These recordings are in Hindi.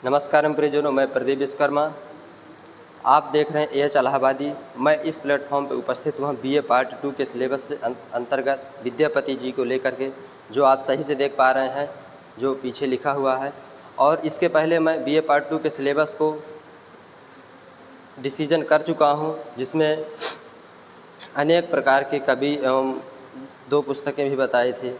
नमस्कार प्रियजनों, मैं प्रदीप विश्वकर्मा। आप देख रहे हैं एएच इलाहाबादी। मैं इस प्लेटफॉर्म पर उपस्थित हुआ बीए पार्ट 2 के सिलेबस से अंतर्गत विद्यापति जी को लेकर के, जो आप सही से देख पा रहे हैं, जो पीछे लिखा हुआ है। और इसके पहले मैं बीए पार्ट 2 के सिलेबस को डिसीजन कर चुका हूं, जिसमें अनेक प्रकार के कवि एवं 2 पुस्तकें भी बताई थी।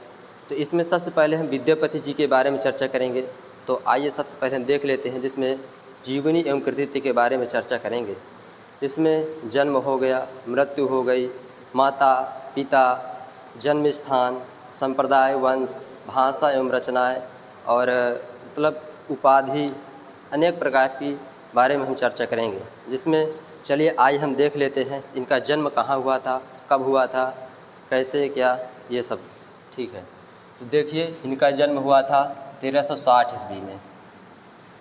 तो इसमें सबसे पहले हम विद्यापति जी के बारे में चर्चा करेंगे। तो आइए सबसे पहले हम देख लेते हैं, जिसमें जीवनी एवं कृतित्व के बारे में चर्चा करेंगे। इसमें जन्म हो गया, मृत्यु हो गई, माता पिता, जन्म स्थान, संप्रदाय, वंश, भाषा एवं रचनाएं और मतलब उपाधि, अनेक प्रकार की बारे में हम चर्चा करेंगे। जिसमें चलिए आइए हम देख लेते हैं इनका जन्म कहाँ हुआ था, कब हुआ था, कैसे क्या, ये सब। ठीक है, तो देखिए इनका जन्म हुआ था 1360 ईस्वी में।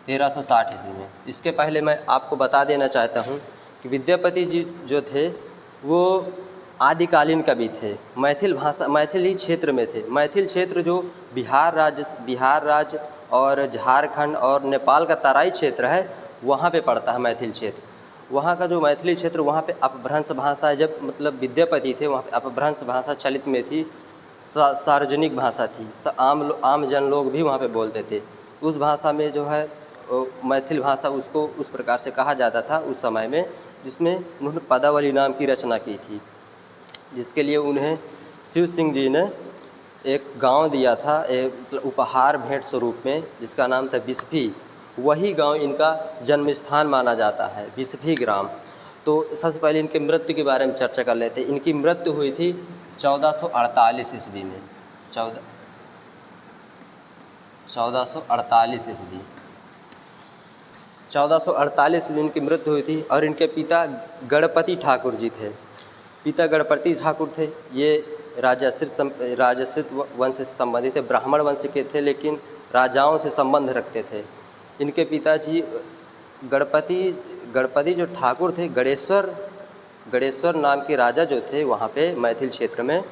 1360 ईस्वी में। इसके पहले मैं आपको बता देना चाहता हूँ कि विद्यापति जी जो थे वो आदिकालीन कवि थे। मैथिल ही क्षेत्र में थे। मैथिल क्षेत्र जो बिहार राज्य और झारखंड और नेपाल का तराई क्षेत्र है, वहाँ पे पड़ता है मैथिल क्षेत्र। वहाँ का जो मैथिली क्षेत्र, वहाँ पे अपभ्रंश भाषा, जब मतलब विद्यापति थे, वहाँ पे अपभ्रंश भाषा चलित में थी, सार्वजनिक भाषा थी। आम जन लोग भी वहाँ पे बोलते थे। उस भाषा में जो है मैथिल भाषा, उसको उस प्रकार से कहा जाता था उस समय में, जिसमें उन्होंने पदावली नाम की रचना की थी, जिसके लिए उन्हें शिव सिंह जी ने एक गांव दिया था, एक उपहार भेंट स्वरूप में, जिसका नाम था बिस्फी। वही गांव इनका जन्म स्थान माना जाता है, बिस्फी ग्राम। तो सबसे पहले इनके मृत्यु के बारे में चर्चा कर लेते हैं। इनकी मृत्यु हुई थी 1448 ईस्वी में। 1448 ईस्वी 1448 में इनकी मृत्यु हुई थी। और इनके पिता गणपति ठाकुर जी थे। पिता गणपति ठाकुर थे। ये राजश्रित वंश से संबंधित थे, ब्राह्मण वंश के थे, लेकिन राजाओं से संबंध रखते थे। इनके पिताजी गणपति जो ठाकुर थे, गणेश्वर नाम के राजा जो थे वहाँ पे मैथिल क्षेत्र में,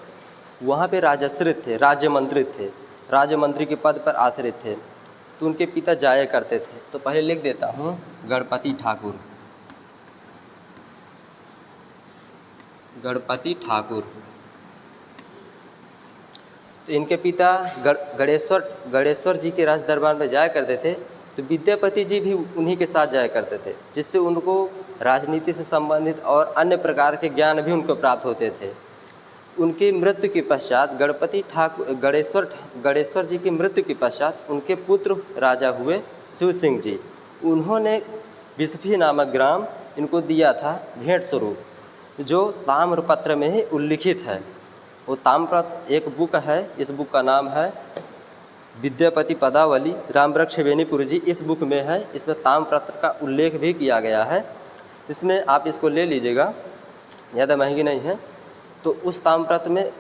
वहाँ पे राजश्रित थे, राज्यमंत्री के पद पर आश्रित थे। तो उनके पिता जाया करते थे। तो पहले लिख देता हूँ गणपति ठाकुर। तो इनके पिता गणेश्वर जी के राज दरबार में जाया करते थे। तो विद्यापति जी भी उन्हीं के साथ जाया करते थे, जिससे उनको राजनीति से संबंधित और अन्य प्रकार के ज्ञान भी उनको प्राप्त होते थे। उनकी मृत्यु के पश्चात गणेश्वर जी की मृत्यु के पश्चात उनके पुत्र राजा हुए शिव सिंह जी। उन्होंने बिस्फी नामक ग्राम इनको दिया था भेंट स्वरूप, जो ताम्रपत्र में ही उल्लिखित है। वो ताम्रपत्र एक बुक है, इस बुक का नाम है विद्यापति पदावली, रामवृक्ष बेनीपुर जी, इस बुक में है। इसमें ताम्रपत्र का उल्लेख भी किया गया है। इसमें आप इसको ले लीजिएगा, ज़्यादा महंगी नहीं है। तो उस ताम्रपत्र में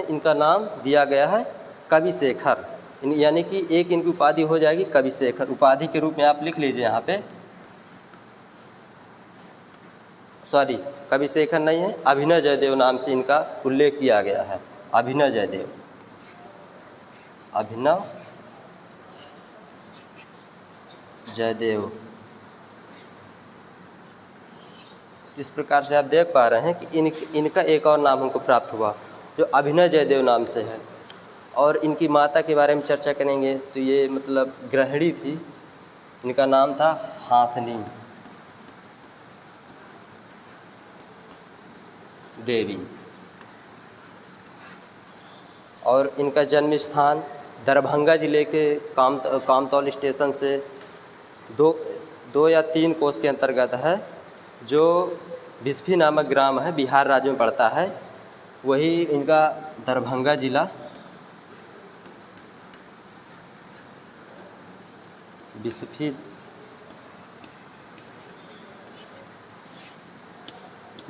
इनका नाम दिया गया है कवि शेखर, यानी कि एक इनकी उपाधि हो जाएगी कवि शेखर। उपाधि के रूप में आप लिख लीजिए यहाँ पे, सॉरी कवि शेखर नहीं है, अभिनव जयदेव नाम से इनका उल्लेख किया गया है। अभिनव जयदेव। इस प्रकार से आप देख पा रहे हैं कि इनका एक और नाम हमको प्राप्त हुआ, जो अभिनव जयदेव नाम से है। और इनकी माता के बारे में चर्चा करेंगे तो ये मतलब गृहिणी थी। इनका नाम था हासनी देवी। और इनका जन्म स्थान दरभंगा जिले के कामतौल स्टेशन से 2 या 3 कोस के अंतर्गत है, जो बिस्फी नामक ग्राम है, बिहार राज्य में पड़ता है। वही इनका दरभंगा जिला, बिस्फी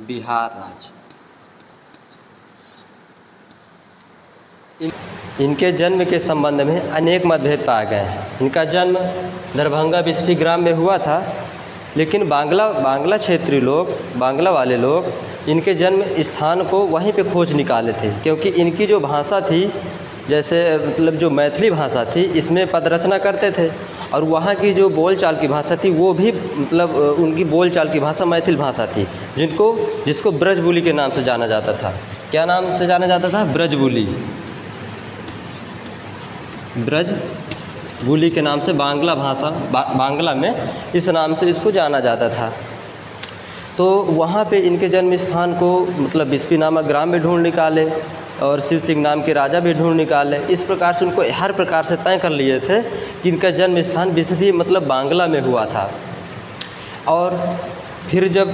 बिहार राज्य। इनके जन्म के संबंध में अनेक मतभेद पाए गए हैं। इनका जन्म दरभंगा बिस्फी ग्राम में हुआ था, लेकिन बांग्ला क्षेत्रीय लोग, बांग्ला वाले लोग इनके जन्म स्थान को वहीं पे खोज निकाले थे, क्योंकि इनकी जो भाषा थी, जैसे मतलब जो मैथिली भाषा थी, इसमें पद रचना करते थे और वहाँ की जो बोलचाल की भाषा थी वो भी मतलब उनकी बोलचाल की भाषा मैथिल भाषा थी, जिसको ब्रजबुली के नाम से जाना जाता था। क्या नाम से जाना जाता था? ब्रजबुली। ब्रजबुली के नाम से बांग्ला भाषा, बांग्ला में इस नाम से इसको जाना जाता था। तो वहाँ पे इनके जन्म स्थान को मतलब बिस्फी नामक ग्राम में ढूंढ निकाले और शिव सिंह नाम के राजा भी ढूंढ निकाले। इस प्रकार से उनको हर प्रकार से तय कर लिए थे कि इनका जन्म स्थान बिस्फी मतलब बांग्ला में हुआ था। और फिर जब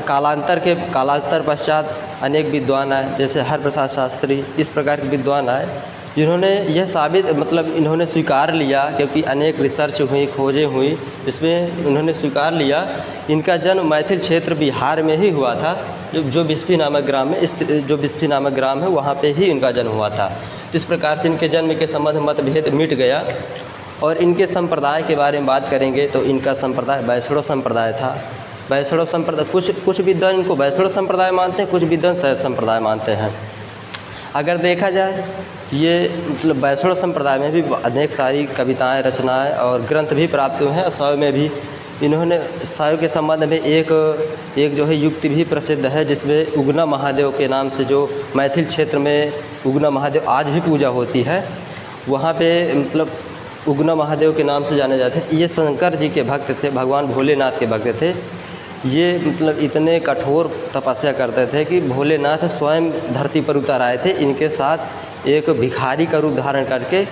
कालांतर पश्चात अनेक विद्वान आए, जैसे हरप्रसाद शास्त्री, इस प्रकार के विद्वान आए जिन्होंने यह साबित मतलब इन्होंने स्वीकार लिया, क्योंकि अनेक रिसर्च हुई, खोजें हुई, इसमें उन्होंने स्वीकार लिया इनका जन्म मैथिल क्षेत्र बिहार में ही हुआ था, जो बिस्फी नामक ग्राम में जो बिस्फी नामक ग्राम है वहाँ पे ही इनका जन्म हुआ था। तो इस प्रकार से इनके जन्म के संबंध मतभेद मिट गया। और इनके संप्रदाय के बारे में बात करेंगे तो इनका संप्रदाय वैष्णव संप्रदाय था। वैष्णव संप्रदाय, कुछ विद्वान इनको वैष्णव संप्रदाय मानते हैं, कुछ विद्वान शैव संप्रदाय मानते हैं। अगर देखा जाए ये मतलब वैष्णव संप्रदाय में भी अनेक सारी कविताएं, रचनाएं और ग्रंथ भी प्राप्त हुए हैं। और शैव में भी इन्होंने शैव के संबंध में एक जो है युक्ति भी प्रसिद्ध है, जिसमें उगना महादेव के नाम से, जो मैथिल क्षेत्र में उगना महादेव आज भी पूजा होती है, वहाँ पे मतलब उगना महादेव के नाम से जाने जाते हैं। ये शंकर जी के भक्त थे, भगवान भोलेनाथ के भक्त थे। ये मतलब इतने कठोर तपस्या करते थे कि भोलेनाथ स्वयं धरती पर उतर आए थे इनके साथ, एक भिखारी का रूप धारण करके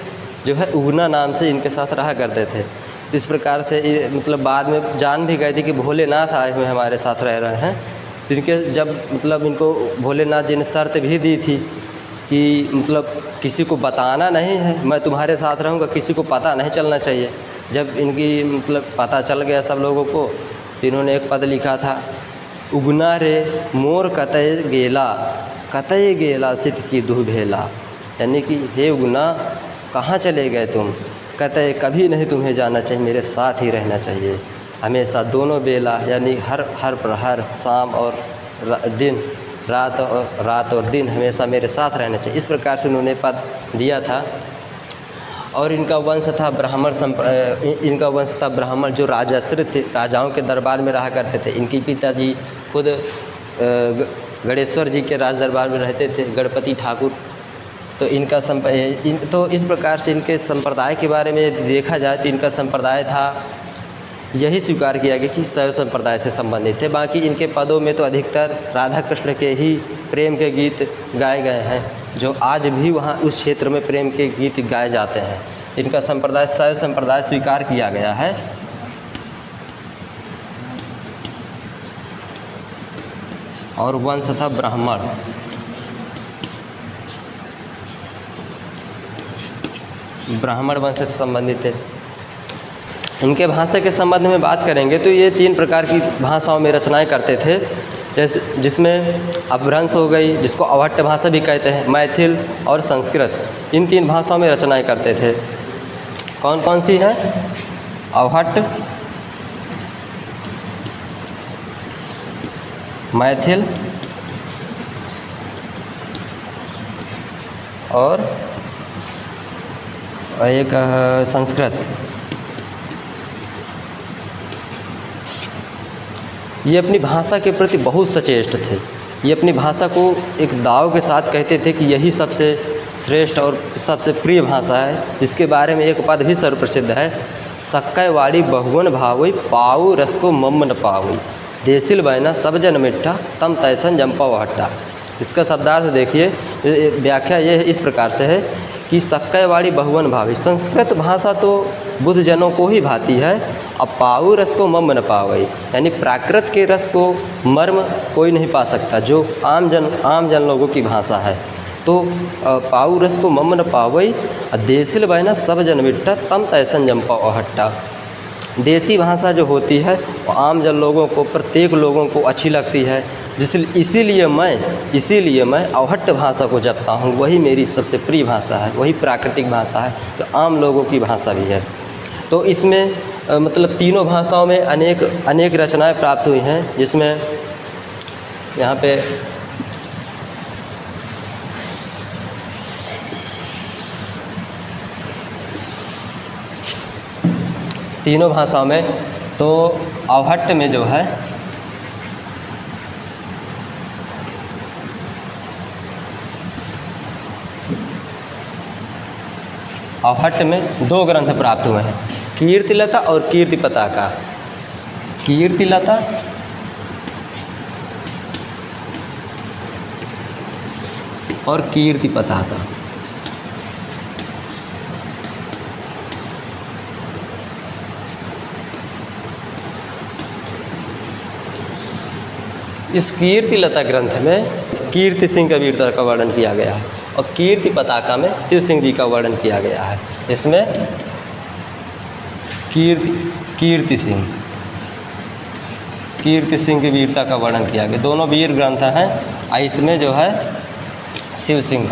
जो है उगना नाम से इनके साथ रहा करते थे। तो इस प्रकार से मतलब बाद में जान भी गए थे कि भोलेनाथ आए हुए हमारे साथ रह रहे हैं। तो इनके जब मतलब इनको भोलेनाथ जी ने शर्त भी दी थी कि मतलब किसी को बताना नहीं है, मैं तुम्हारे साथ रहूँगा, किसी को पता नहीं चलना चाहिए। जब इनकी मतलब पता चल गया सब लोगों को, तो इन्होंने एक पद लिखा था, उगना रे मोर कतय गेला सित की दुह भेला। यानी कि हे उगना, कहाँ चले गए तुम? कतय, कभी नहीं तुम्हें जाना चाहिए, मेरे साथ ही रहना चाहिए हमेशा, दोनों बेला, यानी हर प्रहर, शाम और दिन, रात और दिन हमेशा मेरे साथ रहना चाहिए। इस प्रकार से उन्होंने पद दिया था। और इनका वंश था ब्राह्मण, जो राजाश्रित थे, राजाओं के दरबार में रहा करते थे। इनके पिताजी खुद गणेश्वर जी के राज दरबार में रहते थे, गणपति ठाकुर। तो तो इस प्रकार से इनके संप्रदाय के बारे में देखा जाए तो इनका संप्रदाय था, यही स्वीकार किया गया कि शैव संप्रदाय से संबंधित थे। बाकी इनके पदों में तो अधिकतर राधा कृष्ण के ही प्रेम के गीत गाए गए हैं, जो आज भी वहाँ उस क्षेत्र में प्रेम के गीत गाए जाते हैं। इनका संप्रदाय शैव संप्रदाय स्वीकार किया गया है। और वंश था ब्राह्मण। ब्राह्मण वंश से संबंधित है। इनके भाषा के संबंध में बात करेंगे तो ये 3 प्रकार की भाषाओं में रचनाएं करते थे, जैसे जिसमें अपभ्रंश हो गई, जिसको अवहट्ट भाषा भी कहते हैं, मैथिल और संस्कृत। इन 3 भाषाओं में रचनाएं करते थे। कौन कौन सी हैं? अवहट्ट, मैथिल और एक संस्कृत। ये अपनी भाषा के प्रति बहुत सचेष्ट थे। ये अपनी भाषा को एक दाव के साथ कहते थे कि यही सबसे श्रेष्ठ और सबसे प्रिय भाषा है। इसके बारे में एक पद भी सर्वप्रसिद्ध है, सक्कै वाड़ी बहुवन भावई, पाऊ रस को मम्म न पावई, देसिल बैना सब जन मिट्ठा, तम तैसन जंपा हट्टा। इसका शब्दार्थ देखिए, व्याख्या ये इस प्रकार से है कि सक्कै वाड़ी बहुवन भावी, संस्कृत भाषा तो बुद्ध जनों को ही भाती है, अब पाऊ रस को मर्म न पावई, यानी प्राकृत के रस को मर्म कोई नहीं पा सकता, जो आम जन लोगों की भाषा है। तो पाऊ रस को मर्म न पावई, देसिल बहना सब जन मिट्टा, तम तैसन जंपा हट्टा। देसी भाषा जो होती है वो आम जन लोगों को, प्रत्येक लोगों को अच्छी लगती है, इसीलिए मैं अवहट्ट भाषा को जपता हूँ। वही मेरी सबसे प्रिय भाषा है, वही प्राकृतिक भाषा है, जो आम लोगों की भाषा भी है। तो इसमें मतलब तीनों भाषाओं में अनेक रचनाएं प्राप्त हुई हैं, जिसमें यहाँ पे तीनों भाषाओं में। तो अवहट्ट में जो है अवहट्ट में 2 ग्रंथ प्राप्त हुए हैं, कीर्तिलता और कीर्ति पताका। कीर्तिलता और कीर्ति पताका। इस कीर्तिलता ग्रंथ में कीर्ति सिंह का वीरता का वर्णन किया गया है और कीर्ति पताका में शिव सिंह जी का वर्णन किया गया है। इसमें कीर्ति सिंह की वीरता का वर्णन किया गया। दोनों वीर ग्रंथ हैं। इसमें जो है शिव सिंह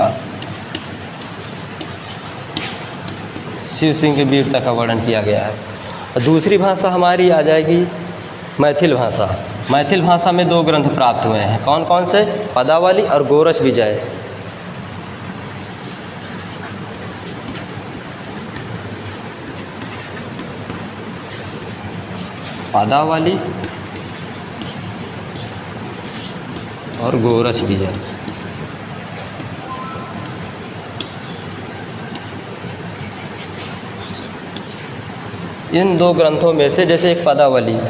की वीरता का वर्णन किया गया है। और दूसरी भाषा हमारी आ जाएगी मैथिल भाषा। मैथिल भाषा में 2 ग्रंथ प्राप्त हुए हैं। कौन कौन से? पदावली और गोरच विजय। पदावली और गोरच विजय। इन 2 ग्रंथों में से जैसे एक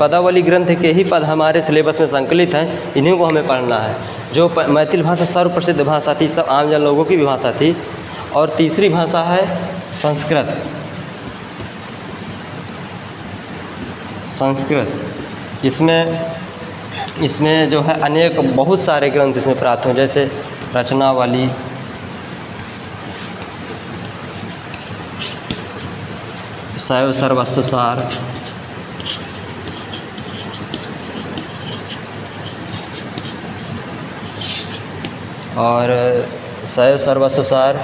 पदावली ग्रंथ के ही पद हमारे सिलेबस में संकलित हैं, इन्हीं को हमें पढ़ना है। जो मैथिल भाषा सर्वप्रसिद्ध भाषा थी, सब आम जन लोगों की भी भाषा थी। और तीसरी भाषा है संस्कृत। इसमें जो है बहुत सारे ग्रंथ इसमें प्राप्त हुए, जैसे रचनावली, शैव सर्वस्व सार, और शैव सर्वस्व सार,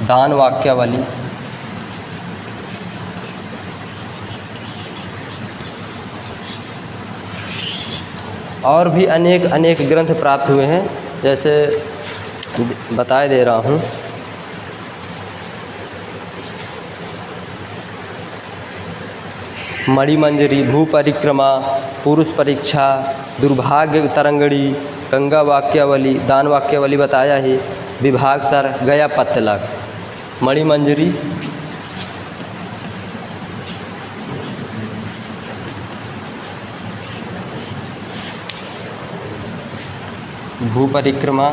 दान वाक्यावली, और भी अनेक ग्रंथ प्राप्त हुए हैं। जैसे बताए दे रहा हूँ। मणिमंजरी, भूपरिक्रमा, पुरुष परीक्षा, दुर्भाग्य तरंगड़ी, गंगा वाक्यावली, दान वाक्यावली बताया ही, विभाग सर, गया पत्तलक। मणिमंजरी, भूपरिक्रमा,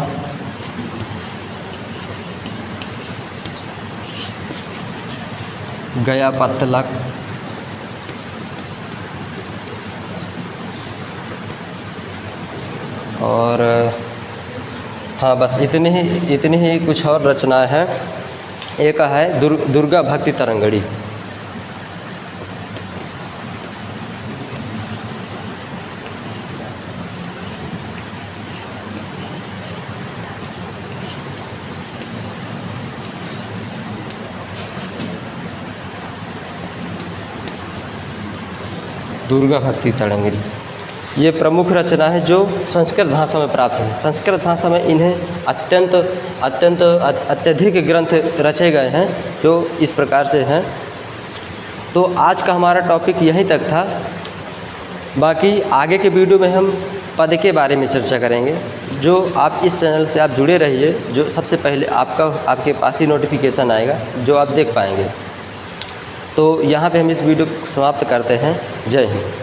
गया पत्तलक, और हाँ बस इतनी ही कुछ और रचनाएं हैं। एक है दुर्गा भक्ति तरंगड़ी। दुर्गा भक्ति तरंगड़ी ये प्रमुख रचना है जो संस्कृत भाषा में प्राप्त है। संस्कृत भाषा में इन्हें अत्यधिक ग्रंथ रचे गए हैं जो इस प्रकार से हैं। तो आज का हमारा टॉपिक यहीं तक था। बाकी आगे के वीडियो में हम पद के बारे में चर्चा करेंगे। जो आप इस चैनल से आप जुड़े रहिए, जो सबसे पहले आपके पास ही नोटिफिकेशन आएगा जो आप देख पाएंगे। तो यहाँ पे हम इस वीडियो को समाप्त करते हैं। जय हिंद।